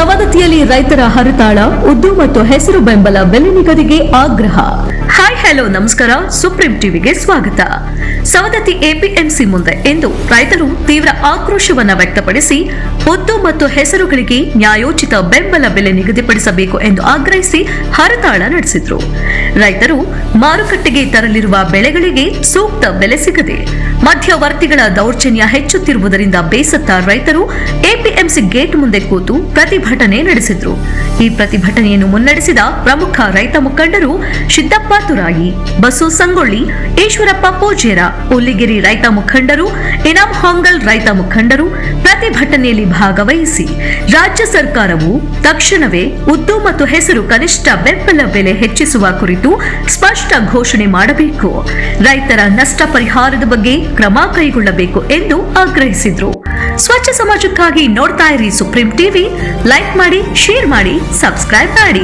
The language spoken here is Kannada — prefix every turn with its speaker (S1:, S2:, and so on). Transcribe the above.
S1: ಸವದತ್ತಿಯಲ್ಲಿ ರೈತರ ಹರತಾಳ, ಉದ್ದು ಮತ್ತು ಹೆಸರು ಬೆಂಬಲ ಬೆಲೆ ನಿಗದಿಗೆ ಆಗ್ರಹ. ಹಾಯ್ ಹಲೋ ನಮಸ್ಕಾರ, ಸುಪ್ರೀಂ ಟಿವಿಗೆ ಸ್ವಾಗತ. ಸವದತ್ತಿ ಎಪಿಎಂಸಿ ಮುಂದೆ ಇಂದು ರೈತರು ತೀವ್ರ ಆಕ್ರೋಶವನ್ನ ವ್ಯಕ್ತಪಡಿಸಿ ಉದ್ದು ಮತ್ತು ಹೆಸರುಗಳಿಗೆ ನ್ಯಾಯೋಚಿತ ಬೆಂಬಲ ಬೆಲೆ ನಿಗದಿಪಡಿಸಬೇಕು ಎಂದು ಆಗ್ರಹಿಸಿ ಹರತಾಳ ನಡೆಸಿದ್ರು. ರೈತರು ಮಾರುಕಟ್ಟೆಗೆ ತರಲಿರುವ ಬೆಳೆಗಳಿಗೆ ಸೂಕ್ತ ಬೆಲೆ ಸಿಗದೆ ಮಧ್ಯವರ್ತಿಗಳ ದೌರ್ಜನ್ಯ ಹೆಚ್ಚುತ್ತಿರುವುದರಿಂದ ಬೇಸತ್ತ ರೈತರು ಎಪಿಎಂಸಿ ಗೇಟ್ ಮುಂದೆ ಕೂತು ಪ್ರತಿಭಟನೆ ನಡೆಸಿದ್ರು. ಈ ಪ್ರತಿಭಟನೆಯನ್ನು ಮುನ್ನಡೆಸಿದ ಪ್ರಮುಖ ರೈತ ಮುಖಂಡರು ಸಿದ್ದಪ್ಪ ತುರಾಯಿ, ಬಸು ಸಂಗೊಳ್ಳಿ, ಈಶ್ವರಪ್ಪ ಪೂಜೇರ, ಹುಲ್ಲಿಗೆರೆ ರೈತ ಮುಖಂಡರು, ಇನಾಂ ಹಾಂಗಲ್ ರೈತ ಮುಖಂಡರು ಪ್ರತಿಭಟನೆಯಲ್ಲಿ ಭಾಗವಹಿಸಿ ರಾಜ್ಯ ಸರ್ಕಾರವು ತಕ್ಷಣವೇ ಉದ್ದು ಮತ್ತು ಹೆಸರು ಕನಿಷ್ಠ ಬೆಂಬಲ ಬೆಲೆ ಹೆಚ್ಚಿಸುವ ಕುರಿತು ಸ್ಪಷ್ಟ ಘೋಷಣೆ ಮಾಡಬೇಕು, ರೈತರ ನಷ್ಟ ಪರಿಹಾರದ ಬಗ್ಗೆ ಕ್ರಮ ಕೈಗೊಳ್ಳಬೇಕು ಎಂದು ಆಗ್ರಹಿಸಿದ್ರು. ಸ್ವಚ್ಛ ಸಮಾಜಕ್ಕಾಗಿ ನೋಡ್ತಾ ಇರಿ ಸುಪ್ರೀಂ ಟಿವಿ. ಲೈಕ್ ಮಾಡಿ, ಶೇರ್ ಮಾಡಿ, ಸಬ್ಸ್ಕ್ರೈಬ್ ಮಾಡಿ.